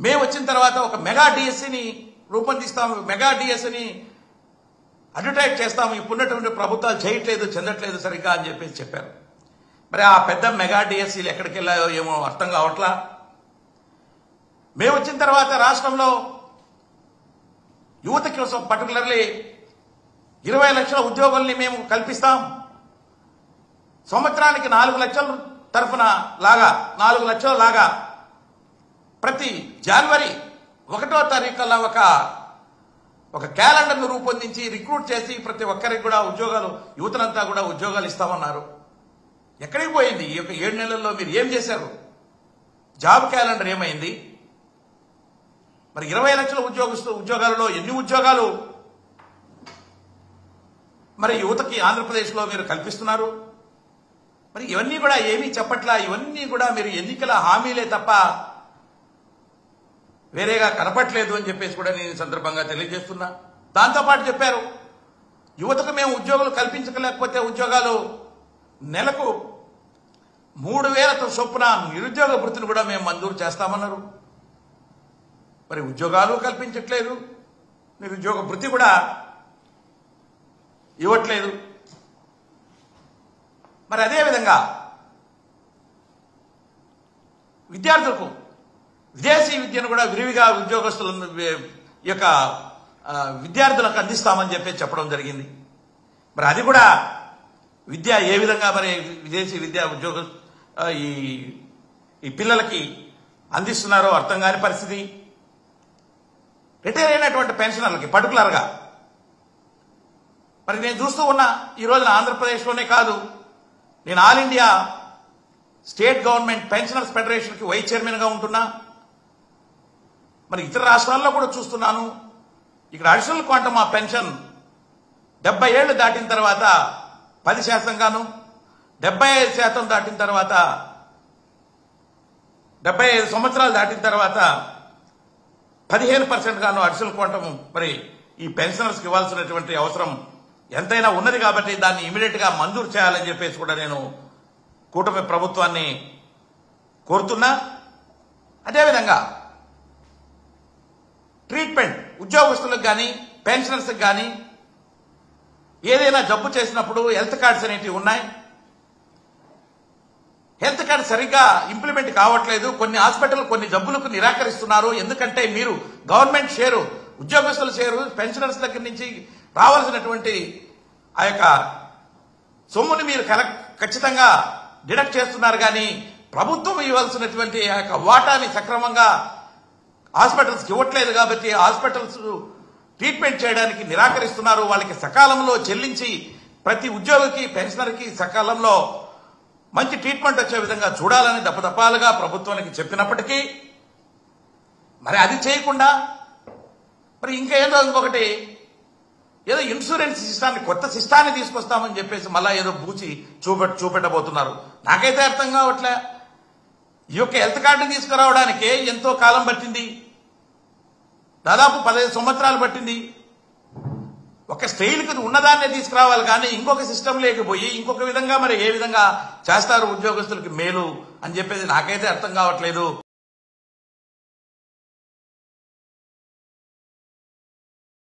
మేము వచ్చిన తర్వాత ఒక మెగా డిఎస్సిని రూపొందిస్తాము, మెగా డిఎస్సిని అడ్వర్టైజ్ చేస్తాము, ఇప్పుడున్నటువంటి ప్రభుత్వాలు చేయట్లేదు, చెందట్లేదు సరిగ్గా అని చెప్పేసి చెప్పారు. మరి ఆ పెద్ద మెగా డిఎస్సీలు ఎక్కడికి వెళ్ళాయో ఏమో అర్థం కావట్లా. మేము వచ్చిన తర్వాత రాష్ట్రంలో యువత కోసం పర్టికులర్లీ 20 లక్షల ఉద్యోగాల్ని మేము కల్పిస్తాం. సంవత్సరానికి 4 లక్షల తరఫున లాగా 4 లక్షల లాగా ప్రతి జనవరి 1వ తారీఖున ఒక క్యాలెండర్ను రూపొందించి రిక్రూట్ చేసి ప్రతి ఒక్కరికి కూడా ఉద్యోగాలు, యువతనంతా కూడా ఉద్యోగాలు ఇస్తామన్నారు. ఎక్కడికి పోయింది ఈ యొక్క 7 నెలల్లో? మీరు ఏం చేశారు? జాబ్ క్యాలెండర్ ఏమైంది? మరి 20 లక్షల ఉద్యోగాలలో ఎన్ని ఉద్యోగాలు మరి యువతకి ఆంధ్రప్రదేశ్లో మీరు కల్పిస్తున్నారు? మరి ఇవన్నీ కూడా ఏమీ చెప్పట్లా. ఇవన్నీ కూడా మీరు ఎన్నికల హామీలే తప్ప వేరేగా కనపట్లేదు అని చెప్పేసి కూడా నేను సందర్భంగా తెలియజేస్తున్నా. దాంతోపాటు చెప్పారు, యువతకు మేము ఉద్యోగాలు కల్పించలేకపోతే ఉద్యోగాలు నెలకు 3,000 చొప్పున నిరుద్యోగ వృత్తిని కూడా మేము మంజూరు చేస్తామన్నారు. మరి ఉద్యోగాలు కల్పించట్లేదు, నిరుద్యోగ వృత్తి కూడా ఇవ్వట్లేదు. మరి అదేవిధంగా విద్యార్థులకు విదేశీ విద్యను కూడా విరివిగా ఉద్యోగస్తుల యొక్క విద్యార్థులకు అందిస్తామని చెప్పి చెప్పడం జరిగింది. మరి అది కూడా విద్య ఏ విధంగా మరి విదేశీ విద్యా ఉద్యోగ ఈ పిల్లలకి అందిస్తున్నారో అర్థం కాని పరిస్థితి. రిటైర్ అయినటువంటి పెన్షనర్లకి పర్టికులర్గా మరి నేను చూస్తూ ఉన్నా, ఈ రోజున ఆంధ్రప్రదేశ్లోనే కాదు, నేను all India state government pensioners ఫెడరేషన్కి వైస్ చైర్మన్గా ఉంటున్నా. మరి ఇతర రాష్ట్రాల్లో కూడా చూస్తున్నాను. ఇక్కడ అడిషనల్ క్వాంటమ్ ఆ పెన్షన్ 70 ఏళ్లు దాటిన తర్వాత 10% గాను, 75% దాటిన తర్వాత 75 సంవత్సరాలు దాటిన తర్వాత 15% గాను అడిషనల్ క్వాంటమ్ మరి ఈ పెన్షనర్స్కి ఇవ్వాల్సినటువంటి అవసరం ఎంతైనా ఉన్నది. కాబట్టి దాన్ని ఇమీడియట్ గా మంజూరు చేయాలని చెప్పేసి కూడా నేను కూటమి ప్రభుత్వాన్ని కోరుతున్నా. అదేవిధంగా ట్రీట్మెంట్ ఉద్యోగస్తులకు కానీ పెన్షనర్స్కి కానీ ఏదైనా జబ్బు చేసినప్పుడు హెల్త్ కార్డ్స్ అనేటివి ఉన్నాయి. హెల్త్ కార్డ్ సరిగ్గా ఇంప్లిమెంట్ కావట్లేదు. కొన్ని హాస్పిటల్ కొన్ని జబ్బులకు నిరాకరిస్తున్నారు. ఎందుకంటే మీరు గవర్నమెంట్ షేరు, ఉద్యోగస్తుల షేరు, పెన్షనర్స్ దగ్గర నుంచి రావాల్సినటువంటి ఆ యొక్క సొమ్ముని మీరు ఖచ్చితంగా డిడక్ట్ చేస్తున్నారు. కానీ ప్రభుత్వం ఇవ్వాల్సినటువంటి ఆ యొక్క వాటాని సక్రమంగా హాస్పిటల్స్కి ఇవ్వట్లేదు. కాబట్టి హాస్పిటల్స్ ట్రీట్మెంట్ చేయడానికి నిరాకరిస్తున్నారు. వాళ్ళకి సకాలంలో చెల్లించి ప్రతి ఉద్యోగికి పెన్షనర్కి సకాలంలో మంచి ట్రీట్మెంట్ వచ్చే విధంగా చూడాలని దప్పదప్పాలుగా ప్రభుత్వానికి చెప్పినప్పటికీ మరి అది చేయకుండా మరి ఇంకొకటి ఏదో ఇన్సూరెన్స్ సిస్టాన్ని, కొత్త సిస్టాన్ని తీసుకొస్తామని చెప్పేసి మళ్ళా ఏదో బూచి చూపెట్టబోతున్నారు. నాకైతే అర్థం కావట్లే. ఈ యొక్క హెల్త్ కార్డుని తీసుకురావడానికే ఎంతో కాలం పట్టింది, దాదాపు 15 సంవత్సరాలు పట్టింది. ఒక స్టైల్కి ఉన్నదాన్నే తీసుకురావాలి కానీ ఇంకొక సిస్టమ్ లేకపోయి ఇంకొక విధంగా మరి ఏ విధంగా చేస్తారు ఉద్యోగస్తులకి మేలు అని చెప్పేసి నాకైతే అర్థం కావట్లేదు.